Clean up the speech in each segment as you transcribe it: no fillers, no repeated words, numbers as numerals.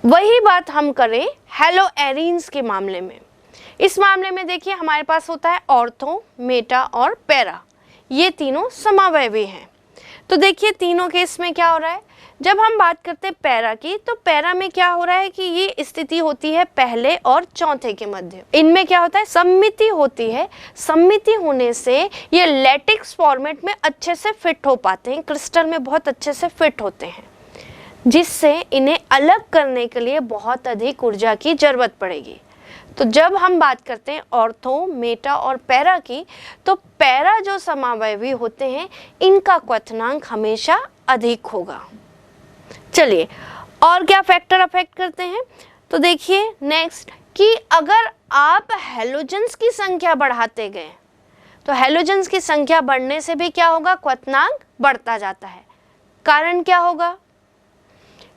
वही बात हम करें हेलोएरीन्स के मामले में। इस मामले में देखिए हमारे पास होता है ऑर्थो, मेटा और पैरा, ये तीनों समावयवी हैं। तो देखिए तीनों केस में क्या हो रहा है, जब हम बात करते हैं पैरा की, तो पैरा में क्या हो रहा है कि ये स्थिति होती है पहले और चौथे के मध्य। इनमें क्या होता है, सममिति होती है। सममिति होने से ये लैटिक्स फॉर्मेट में अच्छे से फिट हो पाते हैं, क्रिस्टल में बहुत अच्छे से फिट होते हैं, जिससे इन्हें अलग करने के लिए बहुत अधिक ऊर्जा की जरूरत पड़ेगी। तो जब हम बात करते हैं ऑर्थो, मेटा और पैरा की, तो पैरा जो समावयवी होते हैं इनका क्वथनांक हमेशा अधिक होगा। चलिए और क्या फैक्टर अफेक्ट करते हैं, तो देखिए नेक्स्ट कि अगर आप हैलोजेंस की संख्या बढ़ाते गए तो हैलोजेंस की संख्या बढ़ने से भी क्या होगा, क्वथनांक बढ़ता जाता है। कारण क्या होगा,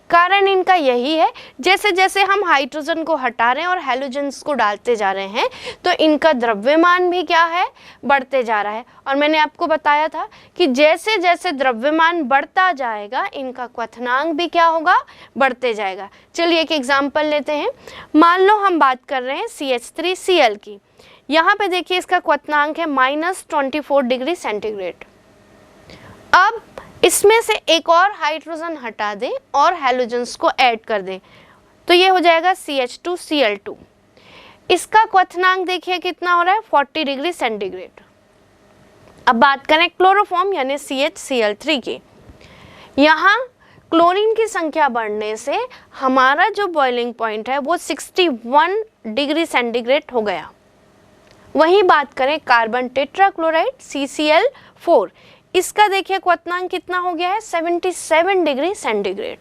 कारण इनका यही है, जैसे जैसे हम हाइड्रोजन को हटा रहे हैं और हैलोजेंस को डालते जा रहे हैं तो इनका द्रव्यमान भी क्या है, बढ़ते जा रहा है। और मैंने आपको बताया था कि जैसे जैसे द्रव्यमान बढ़ता जाएगा इनका क्वथनांक भी क्या होगा, बढ़ते जाएगा। चलिए एक एग्जांपल लेते हैं। मान लो हम बात कर रहे हैं CH3Cl की। यहाँ पे देखिए इसका क्वथनांक है -24 डिग्री सेंटीग्रेड। अब इसमें से एक और हाइड्रोजन हटा दें और हैलोजेंस को ऐड कर दें तो ये हो जाएगा CH2Cl2। इसका क्वथनांक देखिए कितना हो रहा है, 40 डिग्री सेंटीग्रेड। अब बात करें क्लोरोफॉर्म यानी CHCl3 की। यहाँ क्लोरीन की संख्या बढ़ने से हमारा जो बॉइलिंग पॉइंट है वो 61 डिग्री सेंटीग्रेड हो गया। वहीं बात करें कार्बन टेट्राक्लोराइड CCl4, इसका देखिए क्वथनांक कितना हो गया है, 77 डिग्री सेंटीग्रेड।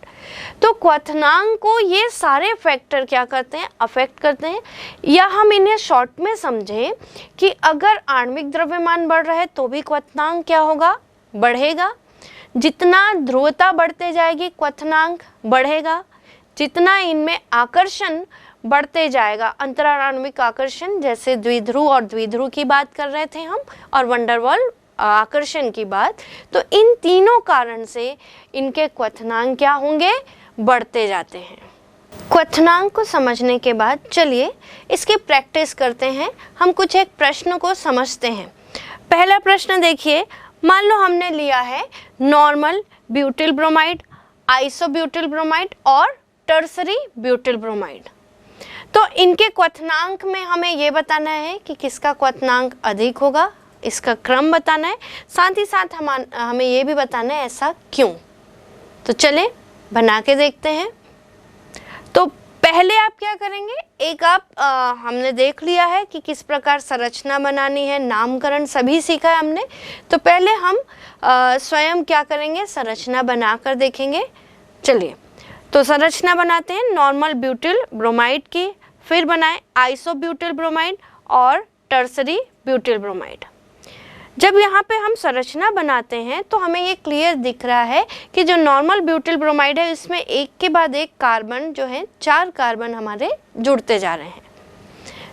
तो क्वथनांक को ये सारे फैक्टर क्या करते हैं, अफेक्ट करते हैं। या हम इन्हें शॉर्ट में समझें कि अगर आणविक द्रव्यमान बढ़ रहा है तो भी क्वथनांक क्या होगा, बढ़ेगा। जितना ध्रुवता बढ़ते जाएगी क्वथनांक बढ़ेगा। जितना इनमें आकर्षण बढ़ते जाएगा, अंतराण्विक आकर्षण, जैसे द्विध्रुव और द्विध्रुव की बात कर रहे थे हम और वंडरवॉल आकर्षण की बात, तो इन तीनों कारण से इनके क्वथनांक क्या होंगे, बढ़ते जाते हैं। क्वथनांक को समझने के बाद चलिए इसकी प्रैक्टिस करते हैं। हम कुछ एक प्रश्न को समझते हैं। पहला प्रश्न देखिए, मान लो हमने लिया है normal butyl bromide, isobutyl bromide और टर्सरी ब्यूटिल ब्रोमाइड। तो इनके क्वथनांक में हमें ये बताना है कि किसका क्वथनांक अधिक होगा, इसका क्रम बताना है। साथ ही साथ हमें ये भी बताना है ऐसा क्यों। तो चले बना के देखते हैं। तो पहले आप क्या करेंगे, एक हमने देख लिया है कि किस प्रकार संरचना बनानी है, नामकरण सभी सीखा है हमने। तो पहले हम स्वयं क्या करेंगे, संरचना बनाकर देखेंगे। चलिए तो संरचना बनाते हैं नॉर्मल ब्यूटिल ब्रोमाइड की, फिर बनाएं आइसोब्यूटिल ब्रोमाइड और टर्सरी ब्यूटिल ब्रोमाइड। जब यहाँ पे हम संरचना बनाते हैं तो हमें ये क्लियर दिख रहा है कि जो नॉर्मल ब्यूटिल ब्रोमाइड है इसमें एक के बाद एक कार्बन जो है 4 कार्बन हमारे जुड़ते जा रहे हैं।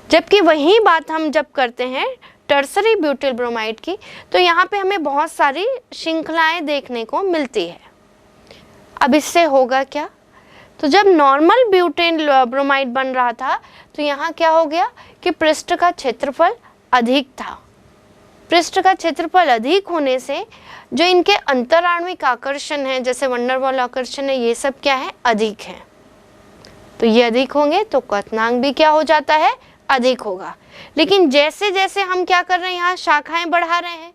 जबकि वही बात हम जब करते हैं टर्सरी ब्यूटिल ब्रोमाइड की, तो यहाँ पे हमें बहुत सारी श्रृंखलाएं देखने को मिलती है। अब इससे होगा क्या, तो जब नॉर्मल ब्यूटिल ब्रोमाइड बन रहा था तो यहाँ क्या हो गया कि पृष्ठ का क्षेत्रफल अधिक था। पृष्ठ का क्षेत्रफल अधिक होने से जो इनके अंतराण्विक आकर्षण है, जैसे वंडरवॉल आकर्षण है, ये सब क्या है, अधिक है। तो ये अधिक होंगे तो क्वथनांक भी क्या हो जाता है, अधिक होगा। लेकिन जैसे जैसे हम क्या कर रहे हैं, यहाँ शाखाएं बढ़ा रहे हैं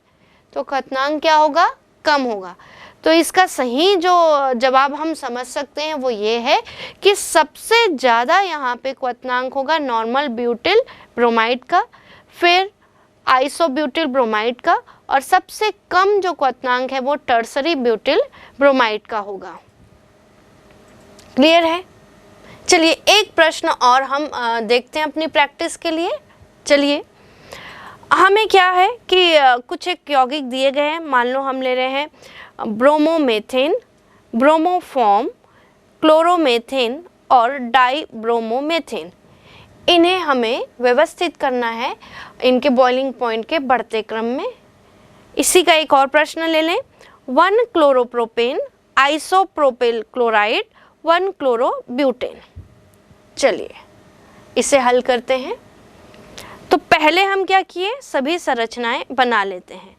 तो क्वथनांक क्या होगा, कम होगा। तो इसका सही जो जवाब हम समझ सकते हैं वो ये है कि सबसे ज़्यादा यहाँ पे क्वथनांक होगा नॉर्मल ब्यूटिल ब्रोमाइड का, फिर आइसोब्यूटिल ब्रोमाइड का, और सबसे कम जो क्वथनांक है वो टर्सरी ब्यूटिल ब्रोमाइड का होगा। क्लियर है। चलिए एक प्रश्न और हम देखते हैं अपनी प्रैक्टिस के लिए। चलिए हमें क्या है कि कुछ एक यौगिक दिए गए हैं। मान लो हम ले रहे हैं ब्रोमोमेथेन, ब्रोमोफॉर्म, क्लोरोमेथेन और डाईब्रोमोमेथेन। इन्हें हमें व्यवस्थित करना है इनके बॉइलिंग पॉइंट के बढ़ते क्रम में। इसी का एक और प्रश्न ले लें, 1 क्लोरोप्रोपेन, आइसोप्रोपिल क्लोराइड, 1 क्लोरोब्यूटेन। चलिए इसे हल करते हैं। तो पहले हम क्या किए, सभी संरचनाएं बना लेते हैं।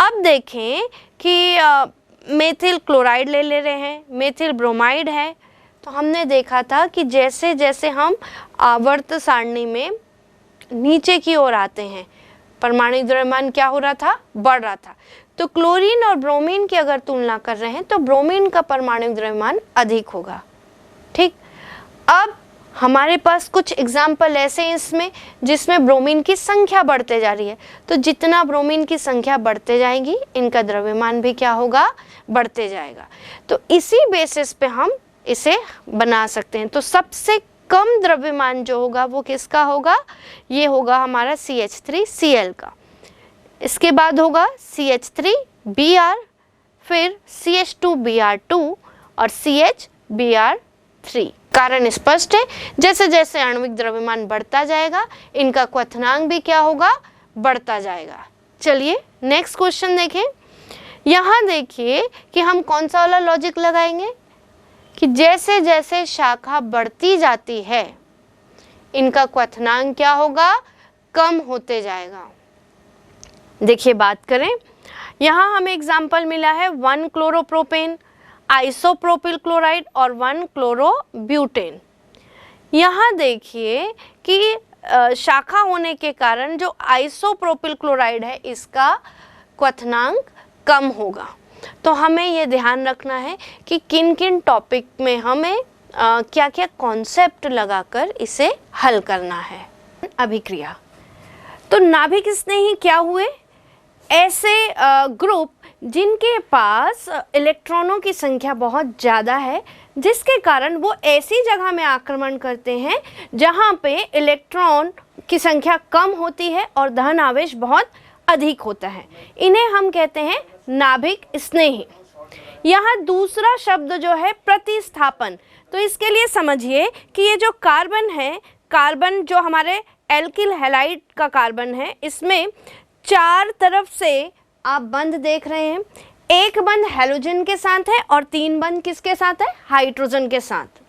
अब देखें कि मेथिल क्लोराइड ले रहे हैं, मेथिल ब्रोमाइड है। तो हमने देखा था कि जैसे जैसे हम आवर्त सारणी में नीचे की ओर आते हैं परमाणु द्रव्यमान क्या हो रहा था, बढ़ रहा था। तो क्लोरीन और ब्रोमीन की अगर तुलना कर रहे हैं तो ब्रोमीन का परमाणु द्रव्यमान अधिक होगा। ठीक, अब हमारे पास कुछ एग्जाम्पल ऐसे हैं इसमें जिसमें ब्रोमीन की संख्या बढ़ते जा रही है। तो जितना ब्रोमीन की संख्या बढ़ते जाएगी इनका द्रव्यमान भी क्या होगा, बढ़ते जाएगा। तो इसी बेसिस पे हम इसे बना सकते हैं। तो सबसे कम द्रव्यमान जो होगा वो किसका होगा, ये होगा हमारा CH3Cl का। इसके बाद होगा CH3Br, फिर CH2Br2 और CHBr3। कारण स्पष्ट है, जैसे जैसे आणविक द्रव्यमान बढ़ता जाएगा इनका क्वथनांक भी क्या होगा, बढ़ता जाएगा। चलिए नेक्स्ट क्वेश्चन देखें। यहाँ देखिए कि हम कौन सा वाला लॉजिक लगाएंगे कि जैसे जैसे शाखा बढ़ती जाती है इनका क्वथनांक क्या होगा, कम होते जाएगा। देखिए बात करें, यहाँ हमें एग्जाम्पल मिला है 1 क्लोरोप्रोपेन, आइसोप्रोपिल क्लोराइड और 1 क्लोरोब्यूटेन। यहाँ देखिए कि शाखा होने के कारण जो आइसोप्रोपिल क्लोराइड है इसका क्वथनांक कम होगा। तो हमें ये ध्यान रखना है कि किन किन टॉपिक में हमें क्या क्या कॉन्सेप्ट लगाकर इसे हल करना है। अभिक्रिया, तो नाभिक स्नेही क्या हुए, ऐसे ग्रुप जिनके पास इलेक्ट्रॉनों की संख्या बहुत ज़्यादा है, जिसके कारण वो ऐसी जगह में आक्रमण करते हैं जहाँ पे इलेक्ट्रॉन की संख्या कम होती है और धन आवेश बहुत अधिक होता है। इन्हें हम कहते हैं नाभिक स्नेही। यहाँ दूसरा शब्द जो है प्रतिस्थापन। तो इसके लिए समझिए कि ये जो कार्बन है, कार्बन जो हमारे एल्किल हैलाइड का कार्बन है, इसमें चार तरफ से आप बंध देख रहे हैं। एक बंध हैलोजन के साथ है और 3 बंध किसके साथ है, हाइड्रोजन के साथ।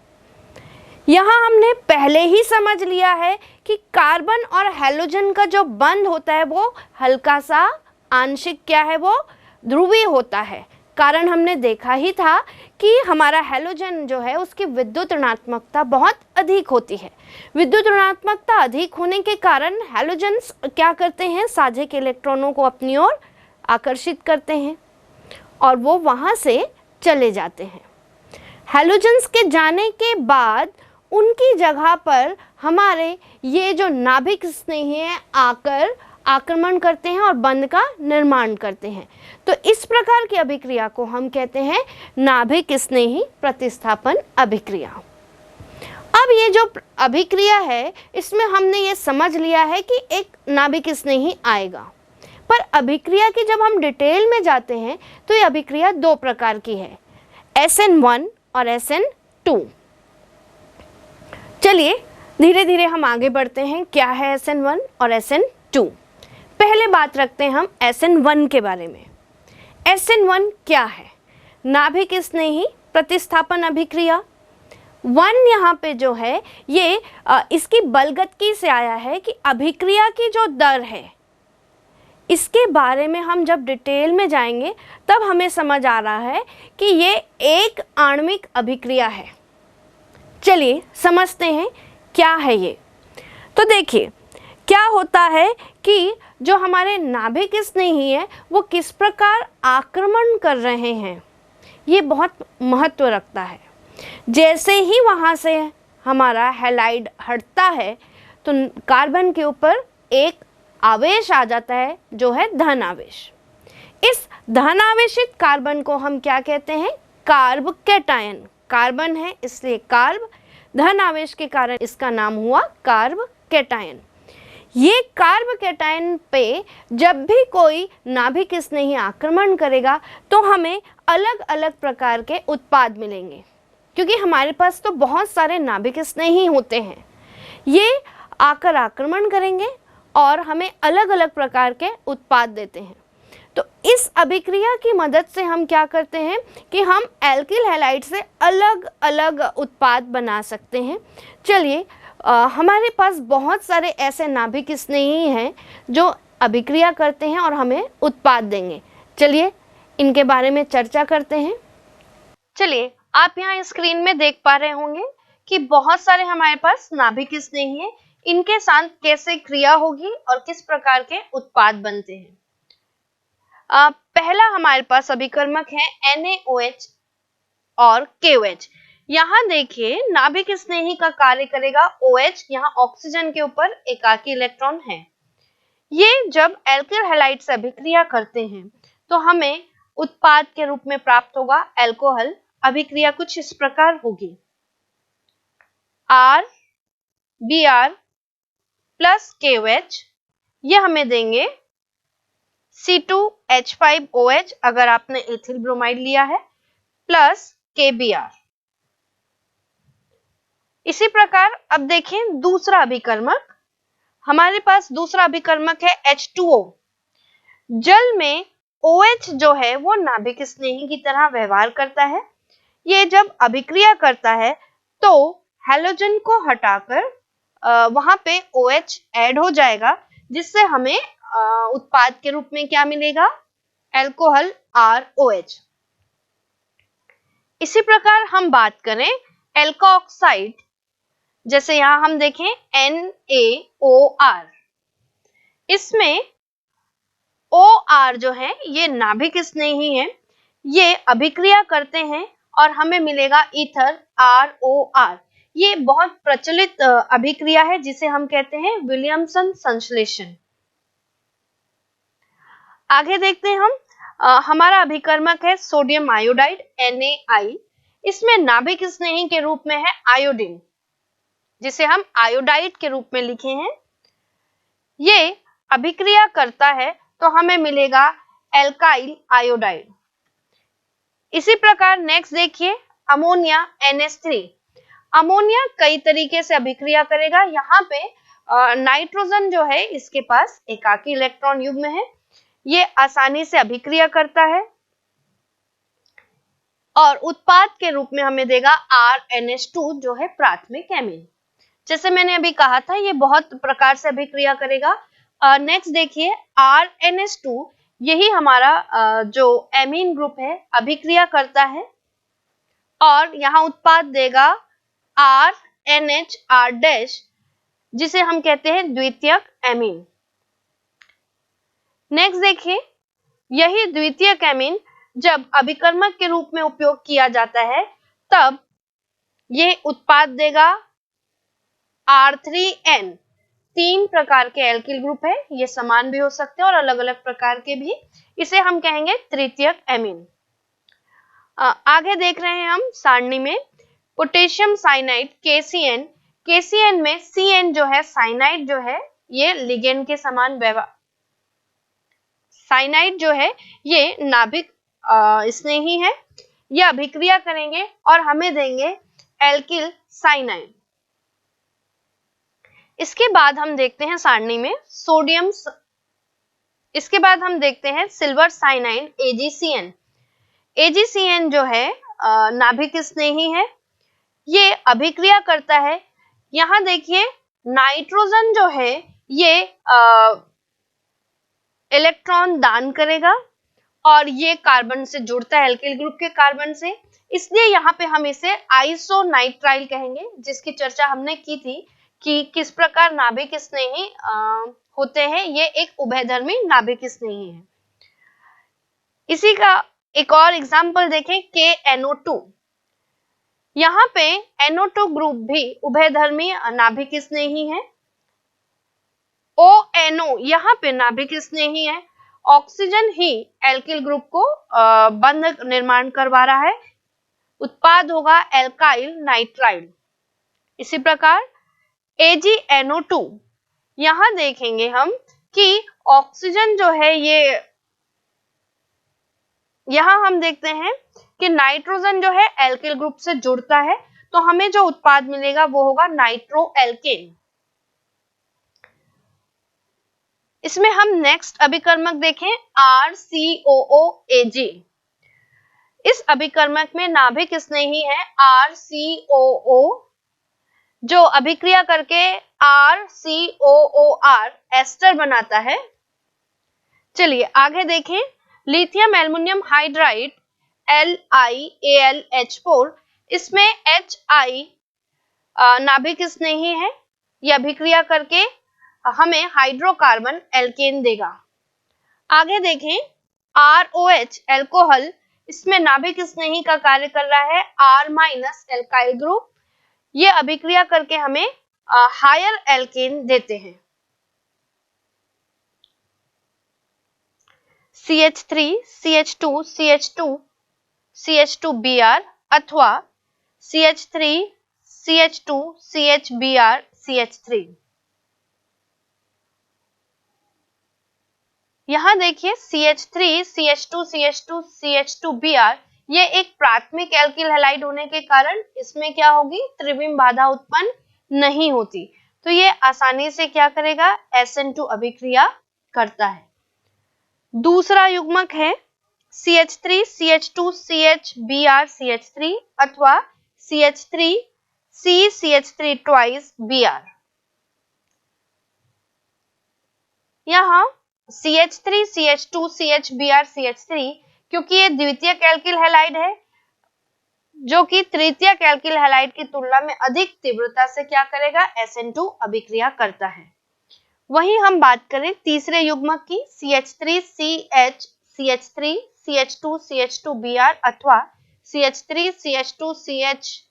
यहाँ हमने पहले ही समझ लिया है कि कार्बन और हैलोजन का जो बंध होता है वो हल्का सा आंशिक क्या है, वो ध्रुवीय होता है। कारण हमने देखा ही था कि हमारा हैलोजन जो है उसकी विद्युत ऋणात्मकता बहुत अधिक होती है। विद्युत ऋणात्मकता अधिक होने के कारण हैलोजन्स क्या करते हैं, साझे के इलेक्ट्रॉनों को अपनी ओर आकर्षित करते हैं और वो वहाँ से चले जाते हैं। हैलोजन्स के जाने के बाद उनकी जगह पर हमारे ये जो नाभिक स्नेही हैं आकर आक्रमण करते हैं और बंध का निर्माण करते हैं। तो इस प्रकार की अभिक्रिया को हम कहते हैं नाभिक स्नेही प्रतिस्थापन अभिक्रिया। अब ये जो अभिक्रिया है इसमें हमने ये समझ लिया है कि एक नाभिक स्नेही आएगा, पर अभिक्रिया की जब हम डिटेल में जाते हैं तो ये अभिक्रिया 2 प्रकार की है, SN1 और SN2। चलिए धीरे धीरे हम आगे बढ़ते हैं, क्या है SN1 और SN2। पहले बात रखते हैं हम SN1 के बारे में। SN1 क्या है, नाभिक स्नेही प्रतिस्थापन अभिक्रिया। 1 यहाँ पे जो है ये इसकी बलगतकी से आया है कि अभिक्रिया की जो दर है इसके बारे में हम जब डिटेल में जाएंगे तब हमें समझ आ रहा है कि ये एक आणविक अभिक्रिया है। चलिए समझते हैं क्या है ये। तो देखिए क्या होता है कि जो हमारे नाभिक स्नेही है वो किस प्रकार आक्रमण कर रहे हैं, ये बहुत महत्व रखता है। जैसे ही वहाँ से हमारा हैलाइड हटता है तो कार्बन के ऊपर एक आवेश आ जाता है जो है धन आवेश। इस धन आवेशित कार्बन को हम क्या कहते हैं, कार्ब कैटायन। कार्बन है इसलिए कार्ब, धन आवेश के कारण इसका नाम हुआ कार्ब कैटायन। ये कार्ब कैटायन पे जब भी कोई नाभिक स्नेही आक्रमण करेगा तो हमें अलग अलग प्रकार के उत्पाद मिलेंगे, क्योंकि हमारे पास तो बहुत सारे नाभिक स्नेही होते हैं। ये आकर आक्रमण करेंगे और हमें अलग अलग प्रकार के उत्पाद देते हैं। तो इस अभिक्रिया की मदद से हम क्या करते हैं कि हम एल्किल हैलाइड से अलग अलग उत्पाद बना सकते हैं। चलिए, हमारे पास बहुत सारे ऐसे नाभिक स्नेही हैं जो अभिक्रिया करते हैं और हमें उत्पाद देंगे। चलिए इनके बारे में चर्चा करते हैं। चलिए, आप यहाँ स्क्रीन में देख पा रहे होंगे कि बहुत सारे हमारे पास नाभिक स्नेही हैं। इनके साथ कैसे क्रिया होगी और किस प्रकार के उत्पाद बनते हैं। पहला हमारे पास अभिकर्मक है NaOH और KOH। यहाँ देखिए, नाभिक स्नेही का कार्य करेगा OH, यहाँ ऑक्सीजन के ऊपर एकाकी इलेक्ट्रॉन है। ये जब एल्किल हैलाइड से अभिक्रिया करते हैं तो हमें उत्पाद के रूप में प्राप्त होगा अल्कोहल। अभिक्रिया कुछ इस प्रकार होगी, RBr प्लस KOH, ये हमें देंगे C2H5OH अगर आपने एथिल ब्रोमाइड लिया है, प्लस KBr। इसी प्रकार अब देखें दूसरा अभिकर्मक, हमारे पास दूसरा अभिकर्मक है H2O। जल में OH जो है वो नाभिक स्नेही की तरह व्यवहार करता है। ये जब अभिक्रिया करता है तो हैलोजन को हटाकर वहां पे OH ऐड हो जाएगा, जिससे हमें उत्पाद के रूप में क्या मिलेगा, अल्कोहल ROH। इसी प्रकार हम बात करें एल्कोऑक्साइड, जैसे यहां हम देखें NaOR, इसमें OR जो है ये नाभिक स्नेही है, ये अभिक्रिया करते हैं और हमें मिलेगा ईथर ROR। ये बहुत प्रचलित अभिक्रिया है जिसे हम कहते हैं विलियमसन संश्लेषण। आगे देखते हैं हम, हमारा अभिकर्मक है सोडियम आयोडाइड NaI। इसमें नाभिक स्नेही के रूप में है आयोडीन, जिसे हम आयोडाइड के रूप में लिखे हैं। ये अभिक्रिया करता है तो हमें मिलेगा एल्काइल आयोडाइड। इसी प्रकार नेक्स्ट देखिए अमोनिया NH3। अमोनिया कई तरीके से अभिक्रिया करेगा। यहाँ पे नाइट्रोजन जो है इसके पास एकाकी इलेक्ट्रॉन युग्म है, ये आसानी से अभिक्रिया करता है और उत्पाद के रूप में हमें देगा RNH2 जो है प्राथमिक एमीन। जैसे मैंने अभी कहा था ये बहुत प्रकार से अभिक्रिया करेगा। नेक्स्ट देखिए RNH2, यही हमारा जो एमीन ग्रुप है अभिक्रिया करता है और यहाँ उत्पाद देगा RNHR-, जिसे हम कहते हैं द्वितीयक एमीन। नेक्स्ट देखिए, यही द्वितीयक एमीन जब अभिकर्मक के रूप में उपयोग किया जाता है तब ये उत्पाद देगा R3N। 3 प्रकार के एल्किल ग्रुप है, ये समान भी हो सकते हैं और अलग अलग प्रकार के भी। इसे हम कहेंगे तृतीयक एमीन। आगे देख रहे हैं हम सारणी में पोटेशियम साइनाइड KCN। KCN में CN जो है साइनाइड जो है ये लिगेंड के समान व्यवहार, साइनाइड जो है ये नाभिक स्नेही है, ये अभिक्रिया करेंगे और हमें देंगे एल्किल साइनाइड। इसके बाद हम देखते हैं सारणी में सोडियम, इसके बाद हम देखते हैं सिल्वर साइनाइड AgCN। AgCN जो है नाभिक स्नेही है, ये अभिक्रिया करता है। यहाँ देखिए नाइट्रोजन जो है ये इलेक्ट्रॉन दान करेगा और ये कार्बन से जुड़ता है एल्किल ग्रुप के कार्बन से, इसलिए यहाँ पे हम इसे आइसोनाइट्राइल कहेंगे, जिसकी चर्चा हमने की थी कि किस प्रकार नाभिक स्नेही होते हैं। ये एक उभयधर्मी नाभिक स्नेही है। इसी का एक और एग्जाम्पल देखें KNO2। यहाँ पे NO2 ग्रुप भी उभयधर्मी नाभिक स्नेही है। ONO यहाँ पे नाभिक स्नेही है। ऑक्सीजन ही एल्किल ग्रुप को बंध निर्माण करवा रहा है, उत्पाद होगा एल्काइल नाइट्राइड। इसी प्रकार AgNO2, यहाँ देखेंगे हम कि ऑक्सीजन जो है ये, यहाँ हम देखते हैं कि नाइट्रोजन जो है एल्किल ग्रुप से जुड़ता है, तो हमें जो उत्पाद मिलेगा वो होगा नाइट्रो एल्केन। इसमें हम नेक्स्ट अभिकर्मक देखें RCOOAG। इस अभिकर्मक में नाभिक स्नेही है RCOO, जो अभिक्रिया करके RCOOR एस्टर बनाता है। चलिए आगे देखें, लिथियम एल्युमिनियम हाइड्राइड LiAlH4, इसमें HI नाभिक स्नेही है, यह अभिक्रिया करके हमें हाइड्रोकार्बन एल्केन देगा। आगे देखें ROH एल्कोहल, इसमें नाभिक स्नेही का कार्य कर रहा है R- एल्काइल ग्रुप, ये अभिक्रिया करके हमें हायर एल्केन देते हैं। CH3 CH2 CH2 CH2Br अथवा CH3 CH2 CHBr CH3। यहां देखिए CH3 CH2 CH2 CH2Br, ये एक प्राथमिक एल्किल हैलाइड होने के कारण इसमें क्या होगी, त्रिविम बाधा उत्पन्न नहीं होती, तो ये आसानी से क्या करेगा, SN2 अभिक्रिया करता है। दूसरा युग्मक है CH3 CH2 CHBr CH3 अथवा CH3 CH3 twice Br। यहाँ CH3 CH2 CHBr CH3, क्योंकि ये द्वितीयक एल्किल हैलाइड है जो कि तृतीयक एल्किल हैलाइड की तुलना में अधिक तीव्रता से क्या करेगा, SN2 अभिक्रिया करता है। वहीं हम बात करें तीसरे युग्मक की CH3 CH CH3 CH2 CH2Br अथवा CH3 CH2 CH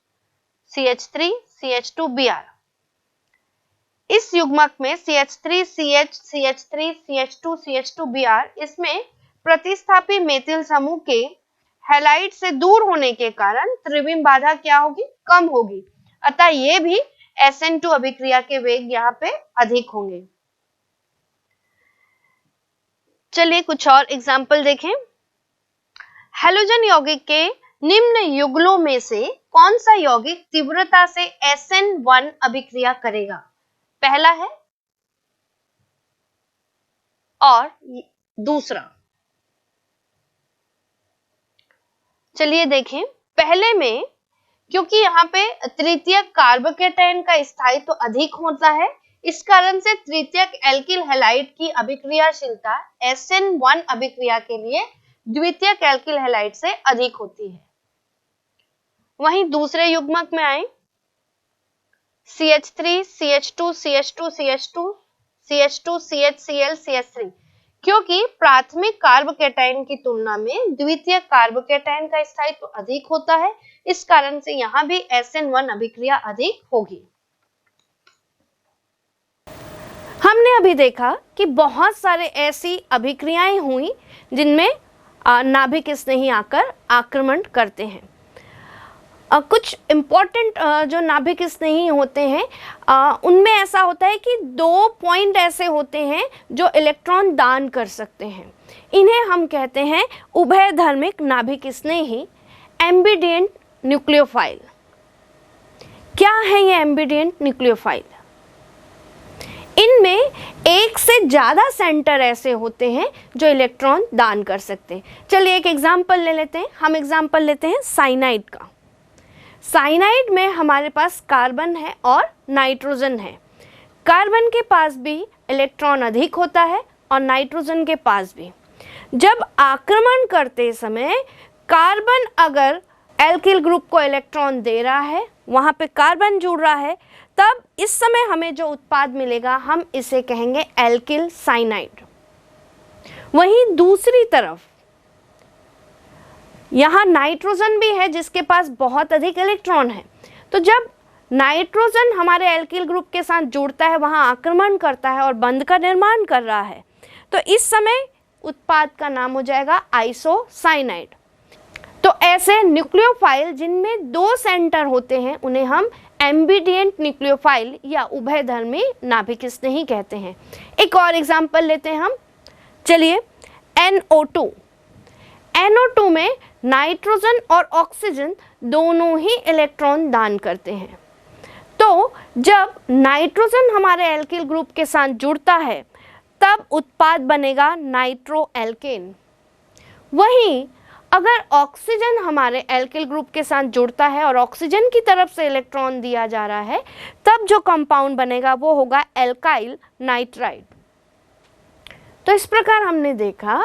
CH3 CH2Br। इस युग्मक में CH3 CH CH3 CH2 CH2Br, इसमें प्रतिस्थापी मेथिल समूह के हैलाइड से दूर होने के कारण त्रिविम बाधा क्या होगी, कम होगी, अतः ये भी SN2 अभिक्रिया के वेग यहाँ पे अधिक होंगे। चलिए कुछ और एग्जाम्पल देखें। हैलोजन यौगिक के निम्न युगलों में से कौन सा यौगिक तीव्रता से SN1 अभिक्रिया करेगा? पहला है और दूसरा। चलिए देखें, पहले में क्योंकि यहाँ पे तृतीयक कार्बोकेटायन का स्थायित्व तो अधिक होता है, इस कारण से तृतीयक एल्किल हैलाइड की अभिक्रियाशीलता SN1 अभिक्रिया के लिए द्वितीयक एल्किल हैलाइड से अधिक होती है। वहीं दूसरे युग्मक में आए CH3 CH2 CH2 CH2 CH2 CHCl CH3, क्योंकि प्राथमिक कार्बोकेटायन की तुलना में द्वितीयक कार्बोकेटायन का स्थायित्व तो अधिक होता है, इस कारण से यहाँ भी SN1 अभिक्रिया अधिक होगी। हमने अभी देखा कि बहुत सारे ऐसी अभिक्रियाएं हुई जिनमें नाभिक स्नेही आकर आक्रमण करते हैं। कुछ इम्पोर्टेंट जो नाभिक स्नेही होते हैं उनमें ऐसा होता है कि 2 पॉइंट ऐसे होते हैं जो इलेक्ट्रॉन दान कर सकते हैं, इन्हें हम कहते हैं उभयधर्मिक नाभिक स्नेही एम्बिडिएंट न्यूक्लियोफाइल। क्या है ये एम्बिडिएंट न्यूक्लियोफाइल? इनमें एक से ज्यादा सेंटर ऐसे होते हैं जो इलेक्ट्रॉन दान कर सकते हैं। चलिए एक एग्जाम्पल ले लेते हैं। हम एग्जाम्पल लेते हैं साइनाइड का। साइनाइड में हमारे पास कार्बन है और नाइट्रोजन है। कार्बन के पास भी इलेक्ट्रॉन अधिक होता है और नाइट्रोजन के पास भी। जब आक्रमण करते समय कार्बन अगर एल्किल ग्रुप को इलेक्ट्रॉन दे रहा है, वहाँ पे कार्बन जुड़ रहा है, तब इस समय हमें जो उत्पाद मिलेगा हम इसे कहेंगे एल्किल साइनाइड। वहीं दूसरी तरफ यहाँ नाइट्रोजन भी है जिसके पास बहुत अधिक इलेक्ट्रॉन है, तो जब नाइट्रोजन हमारे एल्किल ग्रुप के साथ जुड़ता है, वहाँ आक्रमण करता है और बंध का निर्माण कर रहा है, तो इस समय उत्पाद का नाम हो जाएगा आइसोसाइनाइड। तो ऐसे न्यूक्लियोफाइल जिनमें 2 सेंटर होते हैं उन्हें हम एम्बिडिएंट न्यूक्लियोफाइल या उभयधर्मी नाभिक स्नेही कहते हैं। एक और एग्जाम्पल लेते हैं हम। चलिए NO2। NO2 में नाइट्रोजन और ऑक्सीजन दोनों ही इलेक्ट्रॉन दान करते हैं। तो जब नाइट्रोजन हमारे एल्किल ग्रुप के साथ जुड़ता है तब उत्पाद बनेगा नाइट्रो एल्केन। वहीं अगर ऑक्सीजन हमारे एल्किल ग्रुप के साथ जुड़ता है और ऑक्सीजन की तरफ से इलेक्ट्रॉन दिया जा रहा है, तब जो कंपाउंड बनेगा वो होगा एल्काइल नाइट्राइड। तो इस प्रकार हमने देखा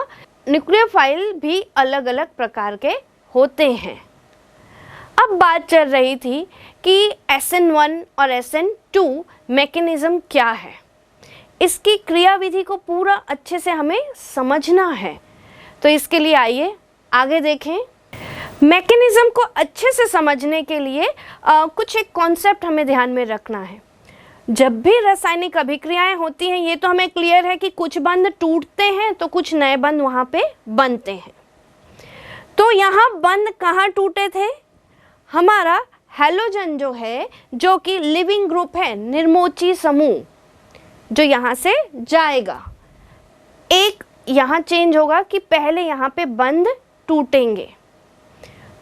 न्यूक्लियोफाइल भी अलग अलग प्रकार के होते हैं। अब बात चल रही थी कि SN1 और SN2 मैकेनिज्म क्या है। इसकी क्रियाविधि को पूरा अच्छे से हमें समझना है, तो इसके लिए आइए आगे देखें। मैकेनिज्म को अच्छे से समझने के लिए कुछ एक कॉन्सेप्ट हमें ध्यान में रखना है। जब भी रासायनिक अभिक्रियाएं होती हैं, ये तो हमें क्लियर है कि कुछ बंध टूटते हैं तो कुछ नए बंध वहाँ पे बनते हैं। तो यहाँ बंध कहाँ टूटे थे? हमारा हैलोजन जो है, जो कि लिविंग ग्रुप है, निर्मोची समूह, जो यहाँ से जाएगा, एक यहाँ चेंज होगा कि पहले यहाँ पे बंध टूटेंगे।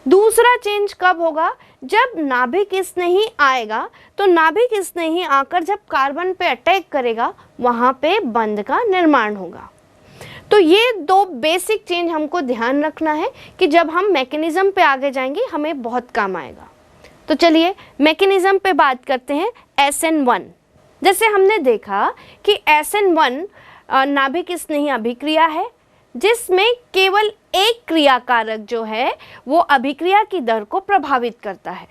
दूसरा चेंज कब होगा? जब नाभिक स्नेही आएगा, तो नाभिक स्नेही आकर जब कार्बन पे अटैक करेगा, वहाँ पे बंध का निर्माण होगा। तो ये दो बेसिक चेंज हमको ध्यान रखना है कि जब हम मैकेनिज्म पे आगे जाएंगे हमें बहुत काम आएगा। तो चलिए मैकेनिज्म पे बात करते हैं। SN1, जैसे हमने देखा कि SN1 नाभिक स्नेही अभिक्रिया है, जिसमें केवल एक क्रियाकारक जो है वो अभिक्रिया की दर को प्रभावित करता है।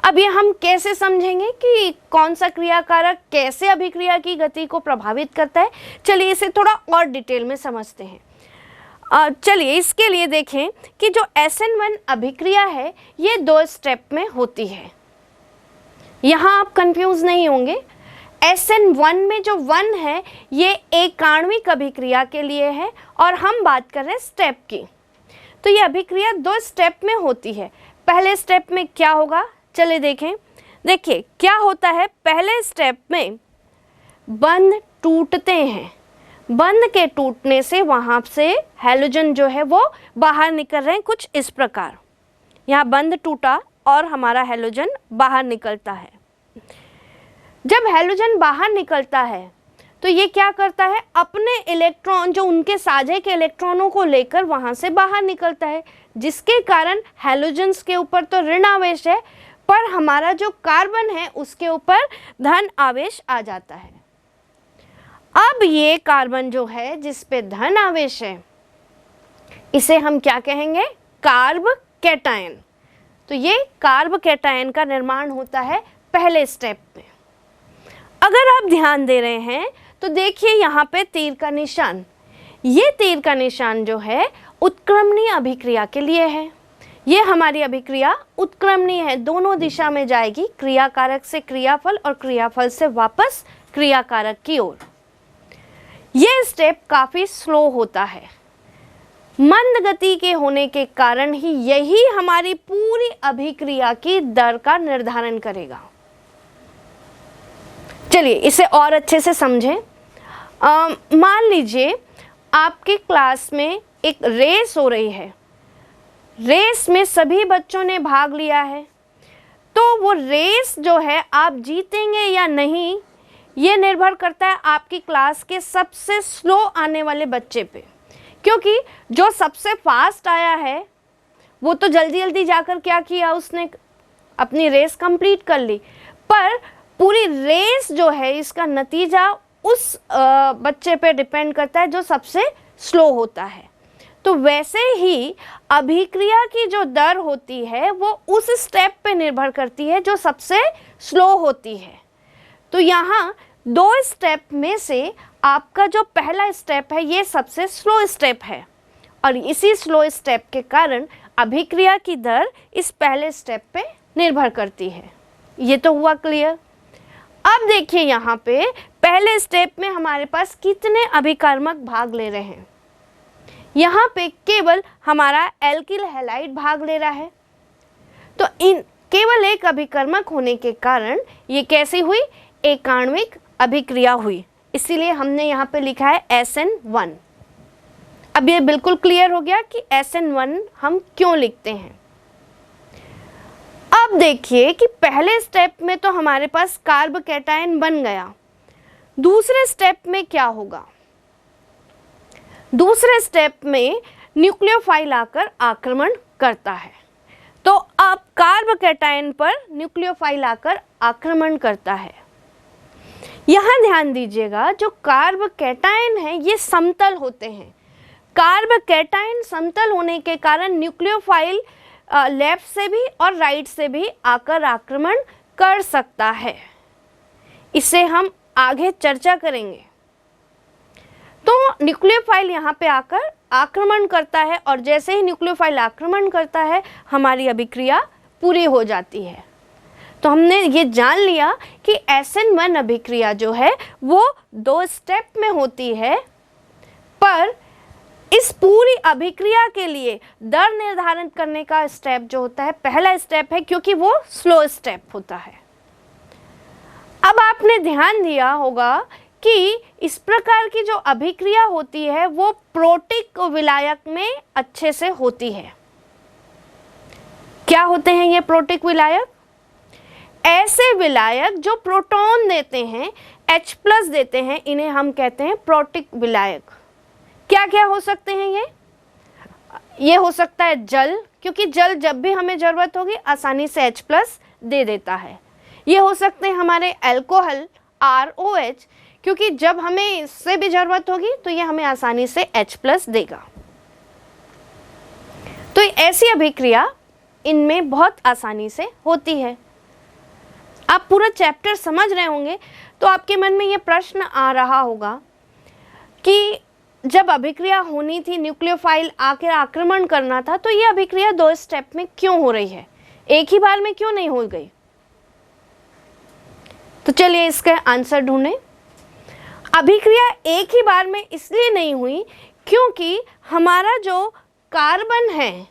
अब ये हम कैसे समझेंगे कि कौन सा क्रियाकारक कैसे अभिक्रिया की गति को प्रभावित करता है? चलिए इसे थोड़ा और डिटेल में समझते हैं। चलिए इसके लिए देखें कि जो SN1 अभिक्रिया है ये 2 स्टेप में होती है। यहाँ आप कंफ्यूज नहीं होंगे। SN1 में जो 1 है ये एक आणविक अभिक्रिया के लिए है और हम बात कर रहे हैं स्टेप की। तो ये अभिक्रिया 2 स्टेप में होती है। पहले स्टेप में क्या होगा, चले देखें। देखिए क्या होता है, पहले स्टेप में बंध टूटते हैं। बंध के टूटने से वहाँ से हैलोजन जो है वो बाहर निकल रहे हैं कुछ इस प्रकार। यहाँ बंध टूटा और हमारा हैलोजन बाहर निकलता है। जब हैलोजन बाहर निकलता है तो ये क्या करता है, अपने इलेक्ट्रॉन जो उनके साझे के इलेक्ट्रॉनों को लेकर वहाँ से बाहर निकलता है, जिसके कारण हैलोजन्स के ऊपर तो ऋण आवेश है, पर हमारा जो कार्बन है उसके ऊपर धन आवेश आ जाता है। अब ये कार्बन जो है जिस पे धन आवेश है, इसे हम क्या कहेंगे? Carb cation. तो ये कार्ब कैटायन का निर्माण होता है पहले स्टेप में। अगर आप ध्यान दे रहे हैं तो देखिए यहाँ पे तीर का निशान, ये तीर का निशान जो है उत्क्रमणीय अभिक्रिया के लिए है। ये हमारी अभिक्रिया उत्क्रमणीय है, दोनों दिशा में जाएगी, क्रियाकारक से क्रियाफल और क्रियाफल से वापस क्रियाकारक की ओर। ये स्टेप काफी स्लो होता है। मंद गति के होने के कारण ही यही हमारी पूरी अभिक्रिया की दर का निर्धारण करेगा। चलिए इसे और अच्छे से समझें। मान लीजिए आपके क्लास में एक रेस हो रही है, रेस में सभी बच्चों ने भाग लिया है, तो वो रेस जो है आप जीतेंगे या नहीं ये निर्भर करता है आपकी क्लास के सबसे स्लो आने वाले बच्चे पे। क्योंकि जो सबसे फास्ट आया है वो तो जल्दी जल्दी जाकर क्या किया, उसने अपनी रेस कंप्लीट कर ली, पर पूरी रेस जो है इसका नतीजा उस बच्चे पे डिपेंड करता है जो सबसे स्लो होता है। तो वैसे ही अभिक्रिया की जो दर होती है वो उस स्टेप पे निर्भर करती है जो सबसे स्लो होती है। तो यहाँ 2 स्टेप में से आपका जो पहला स्टेप है ये सबसे स्लो स्टेप है, और इसी स्लो स्टेप के कारण अभिक्रिया की दर इस पहले स्टेप पे निर्भर करती है। ये तो हुआ क्लियर। अब देखिए यहाँ पे पहले स्टेप में हमारे पास कितने अभिकर्मक भाग ले रहे हैं। यहाँ पे केवल हमारा एल्किल हैलाइड भाग ले रहा है। तो इन केवल एक अभिकर्मक होने के कारण ये कैसी हुई, एक आणविक अभिक्रिया हुई, इसीलिए हमने यहाँ पे लिखा है SN1। अब ये बिल्कुल क्लियर हो गया कि SN1 हम क्यों लिखते हैं। अब देखिए कि पहले स्टेप में तो हमारे पास कार्ब कैटायन बन गया, दूसरे स्टेप में क्या होगा। दूसरे स्टेप में न्यूक्लियोफाइल आकर आक्रमण करता है। तो अब कार्ब कैटायन पर न्यूक्लियोफाइल आकर आक्रमण करता है। यहाँ ध्यान दीजिएगा, जो कार्ब कैटायन है ये समतल होते हैं। कार्ब कैटायन समतल होने के कारण न्यूक्लियोफाइल लेफ्ट से भी और राइट से भी आकर आक्रमण कर सकता है। इसे हम आगे चर्चा करेंगे। तो न्यूक्लियोफाइल यहाँ पे आकर आक्रमण करता है और जैसे ही न्यूक्लियोफाइल आक्रमण करता है हमारी अभिक्रिया पूरी हो जाती है। तो हमने ये जान लिया कि SN1 अभिक्रिया जो है वो 2 स्टेप में होती है, पर इस पूरी अभिक्रिया के लिए दर निर्धारण करने का स्टेप जो होता है पहला स्टेप है, क्योंकि वो स्लो स्टेप होता है। अब आपने ध्यान दिया होगा कि इस प्रकार की जो अभिक्रिया होती है वो प्रोटिक विलायक में अच्छे से होती है। क्या होते हैं ये प्रोटिक विलायक? ऐसे विलायक जो प्रोटॉन देते हैं, H+ देते हैं, इन्हें हम कहते हैं प्रोटिक विलायक। क्या क्या हो सकते हैं ये हो सकता है जल, क्योंकि जल जब भी हमें ज़रूरत होगी आसानी से H+ दे देता है। ये हो सकते हैं हमारे अल्कोहल ROH, क्योंकि जब हमें इससे भी ज़रूरत होगी तो ये हमें आसानी से H+ देगा। तो ऐसी अभिक्रिया इनमें बहुत आसानी से होती है। आप पूरा चैप्टर समझ रहे होंगे तो आपके मन में ये प्रश्न आ रहा होगा कि जब अभिक्रिया होनी थी, न्यूक्लियोफाइल आकर आक्रमण करना था, तो ये अभिक्रिया 2 स्टेप में क्यों हो रही है, एक ही बार में क्यों नहीं हो गई? तो चलिए इसका आंसर ढूंढें। अभिक्रिया एक ही बार में इसलिए नहीं हुई क्योंकि हमारा जो कार्बन है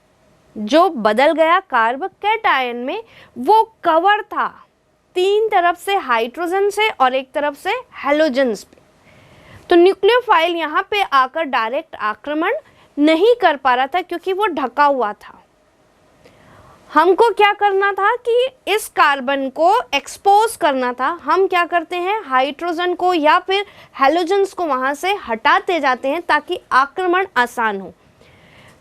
जो बदल गया कार्ब कैटायन में, वो कवर था 3 तरफ से हाइड्रोजन से और 1 तरफ से हैलोजन्स पे। तो न्यूक्लियोफाइल यहाँ पे आकर डायरेक्ट आक्रमण नहीं कर पा रहा था क्योंकि वो ढका हुआ था। हमको क्या करना था कि इस कार्बन को एक्सपोज करना था। हम क्या करते हैं, हाइड्रोजन को या फिर हैलोजन्स को वहाँ से हटाते जाते हैं ताकि आक्रमण आसान हो।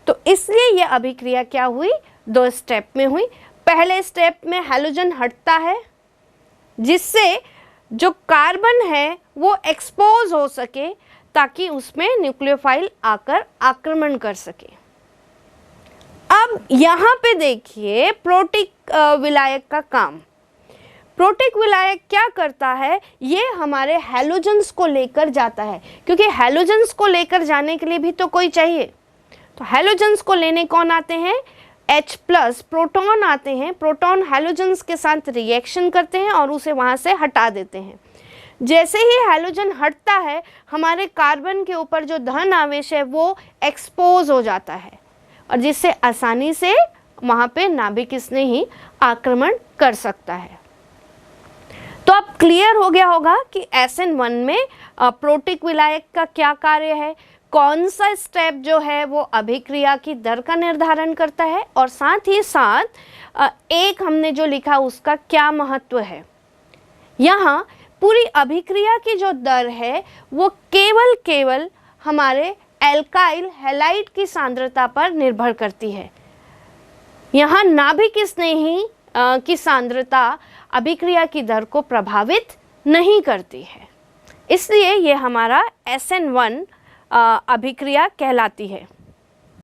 तो इसलिए यह अभिक्रिया क्या हुई, 2 स्टेप में हुई। पहले स्टेप में हैलोजन हटता है जिससे जो कार्बन है वो एक्सपोज हो सके ताकि उसमें न्यूक्लियोफाइल आकर आक्रमण कर सके। अब यहाँ पे देखिए प्रोटिक विलायक का काम। प्रोटिक विलायक क्या करता है, ये हमारे हैलोजन्स को लेकर जाता है, क्योंकि हैलोजन्स को लेकर जाने के लिए भी तो कोई चाहिए। तो हैलोजन्स को लेने कौन आते हैं, H+, प्रोटॉन आते हैं। प्रोटॉन हैलोजन्स के साथ रिएक्शन करते हैं और उसे वहाँ से हटा देते हैं। जैसे ही हैलोजन हटता है हमारे कार्बन के ऊपर जो धन आवेश है वो एक्सपोज हो जाता है और जिससे आसानी से वहाँ पे नाभिक स्नेही आक्रमण कर सकता है। तो अब क्लियर हो गया होगा कि SN1 में प्रोटिक विलायक का क्या कार्य है, कौन सा स्टेप जो है वो अभिक्रिया की दर का निर्धारण करता है और साथ ही साथ एक हमने जो लिखा उसका क्या महत्व है। यहाँ पूरी अभिक्रिया की जो दर है वो केवल हमारे एल्काइल हैलाइड की सांद्रता पर निर्भर करती है। यहाँ नाभिक स्नेही की सांद्रता अभिक्रिया की दर को प्रभावित नहीं करती है, इसलिए ये हमारा SN1 अभिक्रिया कहलाती है।